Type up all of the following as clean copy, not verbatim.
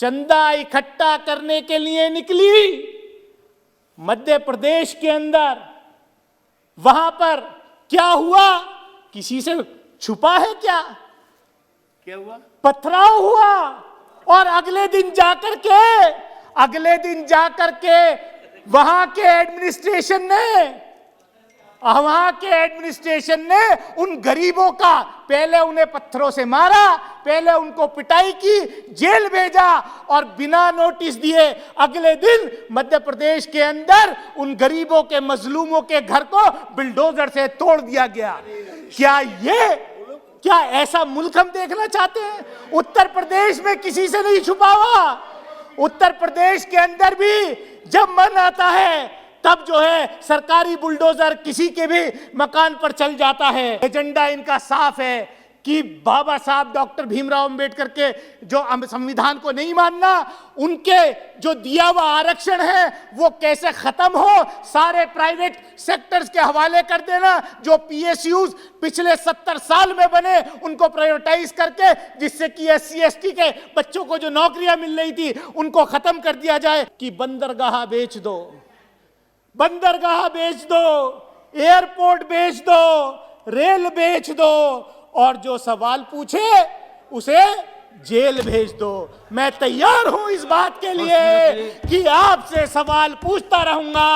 चंदा इकट्ठा करने के लिए निकली मध्य प्रदेश के अंदर। वहां पर क्या हुआ? किसी से छुपा है क्या? क्या हुआ? पथराव हुआ। और अगले दिन जाकर के वहां के एडमिनिस्ट्रेशन ने उन गरीबों का पहले उन्हें पत्थरों से मारा, पहले उनको पिटाई की, जेल भेजा और बिना नोटिस दिए अगले दिन मध्य प्रदेश के अंदर उन गरीबों के, मजलूमों के घर को बिल्डोजर से तोड़ दिया गया। क्या ऐसा मुल्क हम देखना चाहते हैं? उत्तर प्रदेश में किसी से नहीं छुपा हुआ। उत्तर प्रदेश के अंदर भी जब मन आता है तब जो है सरकारी बुलडोजर किसी के भी मकान पर चल जाता है। एजेंडा इनका साफ है कि बाबा साहब डॉक्टर भीमराव अंबेडकर के जो संविधान को नहीं मानना, उनके जो दिया हुआ आरक्षण है वो कैसे खत्म हो, सारे प्राइवेट सेक्टर्स के हवाले कर देना, जो पीएसयूज पिछले 70 साल में बने उनको प्राइवेटाइज करके, जिससे कि SC/ST के बच्चों को जो नौकरियां मिल रही थी उनको खत्म कर दिया जाए। कि बंदरगाह बेच दो, एयरपोर्ट बेच दो, रेल बेच दो और जो सवाल पूछे उसे जेल भेज दो। मैं तैयार हूं इस बात के लिए कि आपसे सवाल पूछता रहूंगा।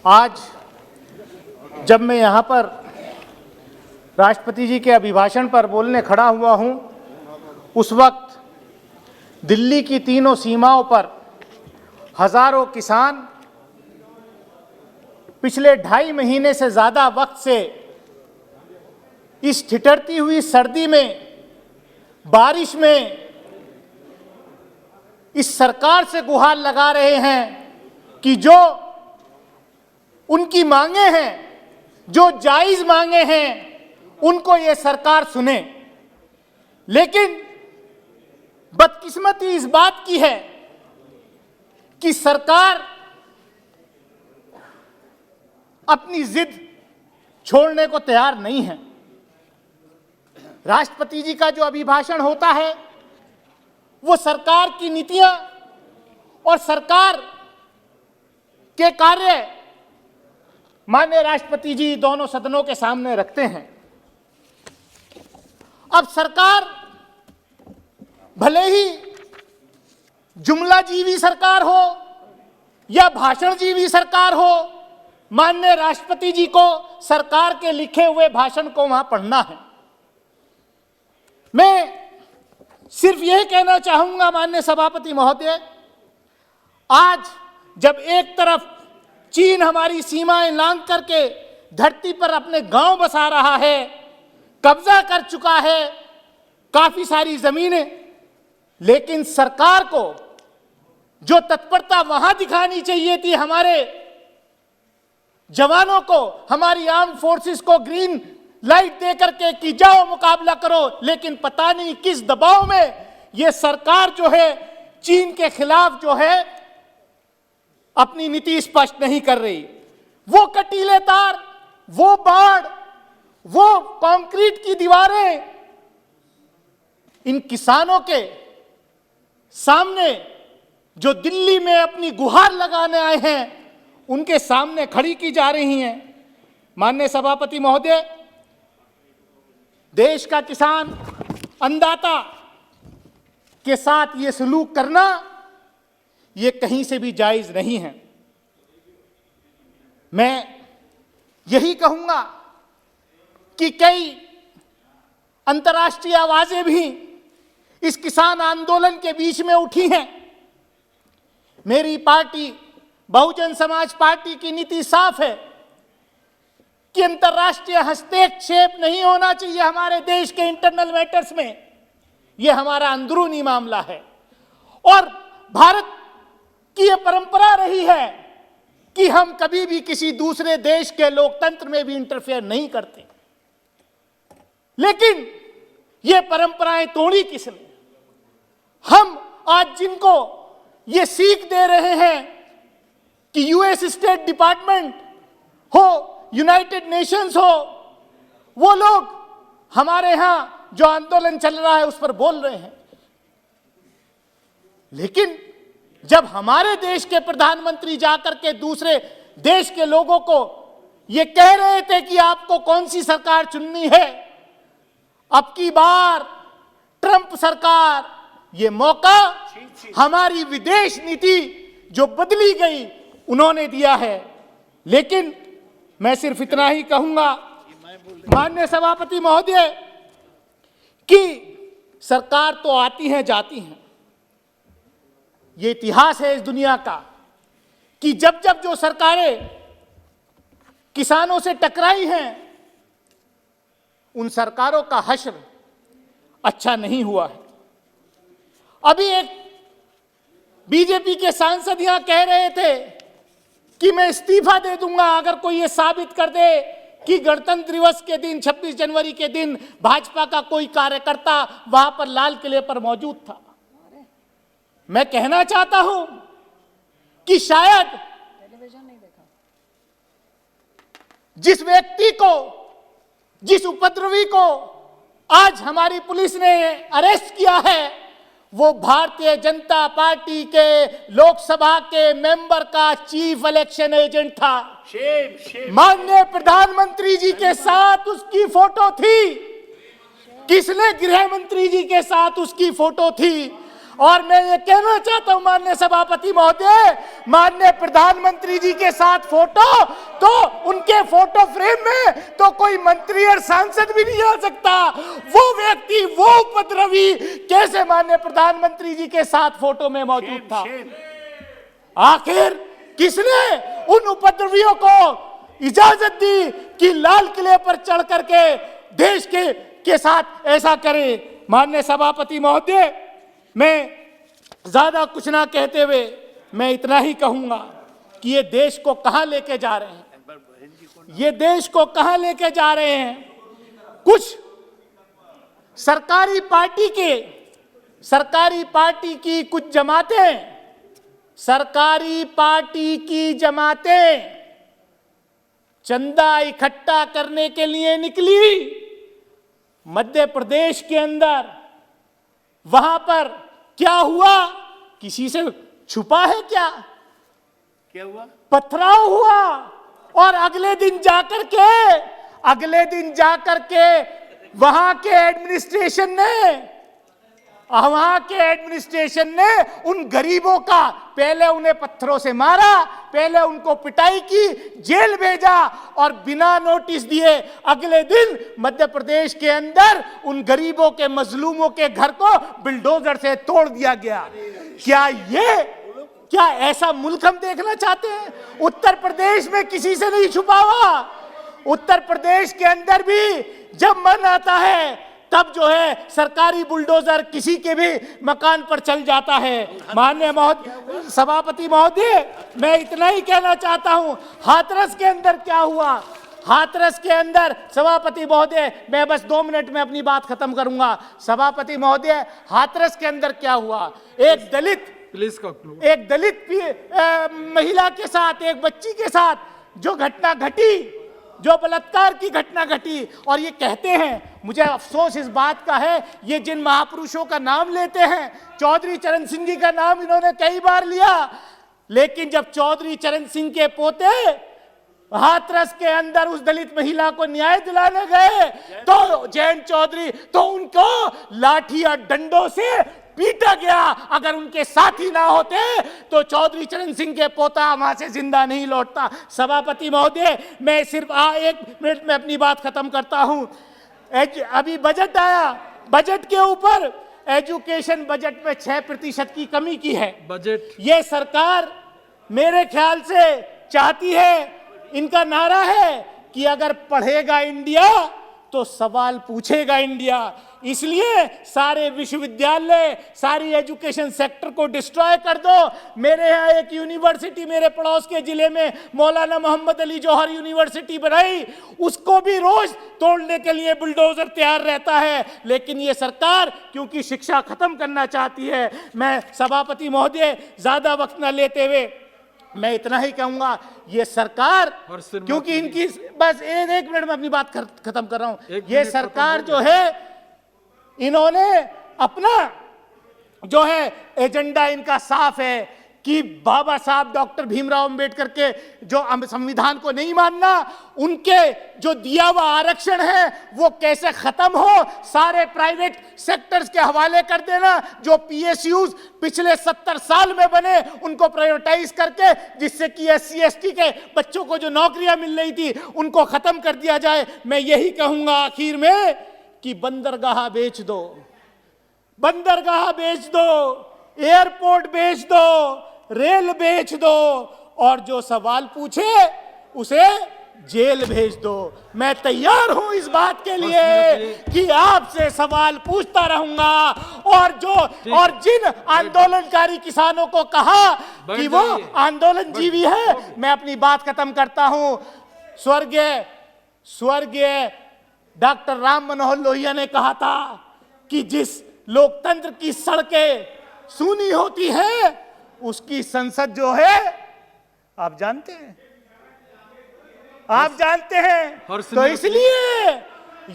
आज जब मैं यहां पर राष्ट्रपति जी के अभिभाषण पर बोलने खड़ा हुआ हूं, उस वक्त दिल्ली की तीनों सीमाओं पर हजारों किसान पिछले 2.5 महीने से ज्यादा वक्त से इस ठिठुरती हुई सर्दी में, बारिश में इस सरकार से गुहार लगा रहे हैं कि जो उनकी मांगे हैं, जो जायज मांगे हैं, उनको ये सरकार सुने। लेकिन बदकिस्मती इस बात की है कि सरकार अपनी जिद छोड़ने को तैयार नहीं है। राष्ट्रपति जी का जो अभिभाषण होता है वो सरकार की नीतियां और सरकार के कार्य माननीय राष्ट्रपति जी दोनों सदनों के सामने रखते हैं। अब सरकार भले ही जुमलाजीवी सरकार हो या भाषणजीवी सरकार हो, माननीय राष्ट्रपति जी को सरकार के लिखे हुए भाषण को वहां पढ़ना है। मैं सिर्फ यह कहना चाहूंगा माननीय सभापति महोदय, आज जब एक तरफ चीन हमारी सीमाएं लांघ करके धरती पर अपने गांव बसा रहा है, कब्जा कर चुका है काफी सारी जमीनें, लेकिन सरकार को जो तत्परता वहां दिखानी चाहिए थी, हमारे जवानों को, हमारी आर्म फोर्सेस को ग्रीन लाइट दे करके कि जाओ मुकाबला करो, लेकिन पता नहीं किस दबाव में यह सरकार जो है चीन के खिलाफ जो है अपनी नीति स्पष्ट नहीं कर रही। वो कटीले तार, वो बाढ़, वो कंक्रीट की दीवारें इन किसानों के सामने जो दिल्ली में अपनी गुहार लगाने आए हैं उनके सामने खड़ी की जा रही हैं। माननीय सभापति महोदय, देश का किसान अन्नदाता के साथ ये सलूक करना ये कहीं से भी जायज नहीं है। मैं यही कहूंगा कि कई अंतर्राष्ट्रीय आवाजें भी इस किसान आंदोलन के बीच में उठी हैं। मेरी पार्टी बहुजन समाज पार्टी की नीति साफ है कि अंतर्राष्ट्रीय हस्तक्षेप नहीं होना चाहिए हमारे देश के इंटरनल मैटर्स में। यह हमारा अंदरूनी मामला है और भारत की यह परंपरा रही है कि हम कभी भी किसी दूसरे देश के लोकतंत्र में भी इंटरफेयर नहीं करते। लेकिन ये परंपराएं तोड़ी किसने? हम आज जिनको ये सीख दे रहे हैं कि यूएस स्टेट डिपार्टमेंट हो, यूनाइटेड नेशंस हो, वो लोग हमारे यहां जो आंदोलन चल रहा है उस पर बोल रहे हैं। लेकिन जब हमारे देश के प्रधानमंत्री जाकर के दूसरे देश के लोगों को ये कह रहे थे कि आपको कौन सी सरकार चुननी है, अब की बार ट्रंप सरकार, ये मौका हमारी विदेश नीति जो बदली गई उन्होंने दिया है। लेकिन मैं सिर्फ इतना ही कहूंगा माननीय सभापति महोदय कि सरकार तो आती है जाती है, ये इतिहास है इस दुनिया का कि जब जब जो सरकारें किसानों से टकराई हैं उन सरकारों का हश्र अच्छा नहीं हुआ है। अभी एक बीजेपी के सांसद यहां कह रहे थे कि मैं इस्तीफा दे दूंगा अगर कोई ये साबित कर दे कि गणतंत्र दिवस के दिन 26 जनवरी के दिन भाजपा का कोई कार्यकर्ता वहां पर लाल किले पर मौजूद था। मैं कहना चाहता हूं कि शायद जिस व्यक्ति को, जिस उपद्रवी को आज हमारी पुलिस ने अरेस्ट किया है वो भारतीय जनता पार्टी के लोकसभा के मेंबर का चीफ इलेक्शन एजेंट था। माननीय प्रधानमंत्री जी के साथ उसकी फोटो थी, किसने गृह मंत्री जी के साथ उसकी फोटो थी। और मैं ये कहना चाहता हूं माननीय सभापति महोदय, माननीय प्रधानमंत्री जी के साथ फोटो, तो उनके फोटो फ्रेम में तो कोई मंत्री और सांसद भी नहीं आ सकता। वो व्यक्ति, वो उपद्रवी कैसे माननीय प्रधानमंत्री जी के साथ फोटो में मौजूद था। आखिर किसने उन उपद्रवियों को इजाजत दी कि लाल किले पर चढ़ करके देश के साथ ऐसा करे। माननीय सभापति महोदय, मैं ज्यादा कुछ ना कहते हुए मैं इतना ही कहूंगा कि ये देश को कहां लेके जा रहे हैं, ये देश को कहां लेके जा रहे हैं। कुछ सरकारी पार्टी की कुछ जमातें, सरकारी पार्टी की जमातें चंदा इकट्ठा करने के लिए निकली मध्य प्रदेश के अंदर। वहां पर क्या हुआ, किसी से छुपा है क्या हुआ? पथराव हुआ और अगले दिन जाकर के वहां के एडमिनिस्ट्रेशन ने उन गरीबों का पहले उन्हें पत्थरों से मारा, पहले उनको पिटाई की, जेल भेजा और बिना नोटिस दिए अगले दिन मध्य प्रदेश के अंदर उन गरीबों के, मजलूमों के घर को बिल्डोजर से तोड़ दिया गया। क्या ऐसा मुल्क हम देखना चाहते हैं? उत्तर प्रदेश में किसी से नहीं छुपा हुआ। उत्तर प्रदेश के अंदर भी जब मन आता है तब जो है सरकारी बुलडोजर किसी के भी मकान पर चल जाता है। माननीय सभापति महोदय, मैं इतना ही कहना चाहता हूं, हाथरस के अंदर क्या हुआ, हाथरस के अंदर सभापति महोदय, मैं बस 2 मिनट में अपनी बात खत्म करूंगा। सभापति महोदय, हाथरस के अंदर क्या हुआ, एक दलित महिला के साथ, एक बच्ची के साथ जो घटना घटी, जो बलात्कार की घटना घटी। और ये कहते हैं, मुझे अफसोस इस बात का है, ये जिन महापुरुषों का नाम लेते हैं, चौधरी चरण सिंह जी का नाम इन्होंने कई बार लिया, लेकिन जब चौधरी चरण सिंह के पोते हाथरस के अंदर उस दलित महिला को न्याय दिलाने गए तो जयंत चौधरी, तो उनको लाठी और डंडों से पीटा गया। अगर उनके साथी ना होते तो चौधरी चरण सिंह के पोता वहां से जिंदा नहीं लौटता। सभापति महोदय, मैं सिर्फ 1 मिनट में अपनी बात खत्म करता हूं। अभी बजट आया, बजट के ऊपर एजुकेशन बजट में 6% की कमी की है। बजट ये सरकार मेरे ख्याल से चाहती है, इनका नारा है कि अगर पढ़ेगा इंडिया तो सवाल पूछेगा इंडिया। इसलिए सारे विश्वविद्यालय, सारी एजुकेशन सेक्टर को डिस्ट्रॉय कर दो। मेरे यहाँ एक यूनिवर्सिटी मेरे पड़ोस के जिले में मौलाना मोहम्मद अली जौहर यूनिवर्सिटी बनाई, उसको भी रोज तोड़ने के लिए बुलडोजर तैयार रहता है। लेकिन ये सरकार क्योंकि शिक्षा खत्म करना चाहती है। मैं सभापति महोदय ज्यादा वक्त न लेते हुए मैं इतना ही कहूंगा, ये सरकार क्योंकि इनकी बस 1 मिनट में अपनी बात खत्म कर रहा हूं। ये सरकार जो है इन्होंने अपना जो है एजेंडा इनका साफ है कि बाबा साहब डॉक्टर भीमराव अंबेडकर के जो संविधान को नहीं मानना, उनके जो दिया हुआ आरक्षण है वो कैसे खत्म हो, सारे प्राइवेट सेक्टर्स के हवाले कर देना, जो पीएसयूज पिछले 70 साल में बने उनको प्राइवेटाइज करके, जिससे कि एससी एसटी के बच्चों को जो नौकरियां मिल रही थी उनको खत्म कर दिया जाए। मैं यही कहूंगा आखिर में कि बंदरगाह बेच दो, बंदरगाह बेच दो, एयरपोर्ट बेच दो, रेल बेच दो, और जो सवाल पूछे उसे जेल भेज दो। मैं तैयार हूं इस बात के लिए कि आपसे सवाल पूछता रहूंगा, और जिन आंदोलनकारी किसानों को कहा कि वो आंदोलन जीवी है, मैं अपनी बात खत्म करता हूं। स्वर्गीय डॉक्टर राम मनोहर लोहिया ने कहा था कि जिस लोकतंत्र की सड़कें सूनी होती है उसकी संसद जो है, आप जानते हैं, आप जानते हैं। तो इसलिए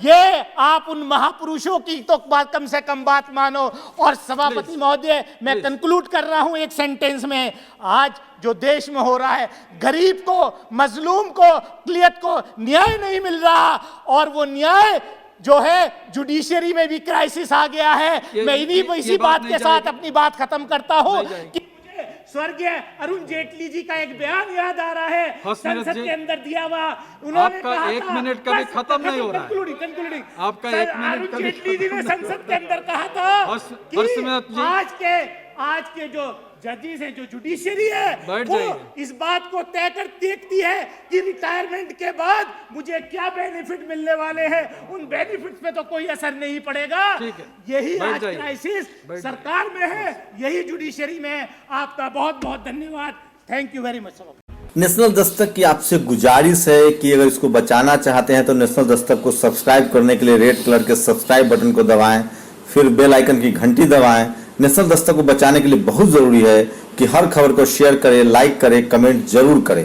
ये आप उन महापुरुषों की तो बात कम से कम बात मानो। और सभापति महोदय, मैं कंक्लूड कर रहा हूं एक सेंटेंस में। आज जो देश में हो रहा है, गरीब को, मजलूम को, अक़लियत को न्याय नहीं मिल रहा, और वो न्याय जो है जुडिशरी में भी क्राइसिस आ गया है। मैं इसी बात के साथ अपनी बात खत्म करता हूं कि मुझे स्वर्गीय अरुण जेटली जी का एक बयान याद आ रहा है, संसद के अंदर दिया हुआ। उन्होंने कहा, एक मिनट कभी खत्म नहीं हो रहा है, आपका एक मिनट अरुण जेटली जी ने संसद के अंदर कहा था कि आज के जो जजेस हैं, जो जुडिशरी है, वो इस बात को तय कर देखती है कि रिटायरमेंट के बाद मुझे क्या बेनिफिट मिलने वाले हैं। उन बेनिफिट्स पे तो कोई असर नहीं पड़ेगा। यही आज क्राइसिस सरकार में है, यही जुडिशरी में है। आपका बहुत बहुत धन्यवाद। Thank you very much. National Dastak की आपसे गुजारिश है कि अगर इसको बचाना चाहते हैं तो नेशनल दस्तक को सब्सक्राइब करने के लिए रेड कलर के सब्सक्राइब बटन को दबाएं, फिर बेल आइकन की घंटी दबाएं। नेशनल दस्तक को बचाने के लिए बहुत जरूरी है कि हर खबर को शेयर करें, लाइक करें, कमेंट जरूर करें।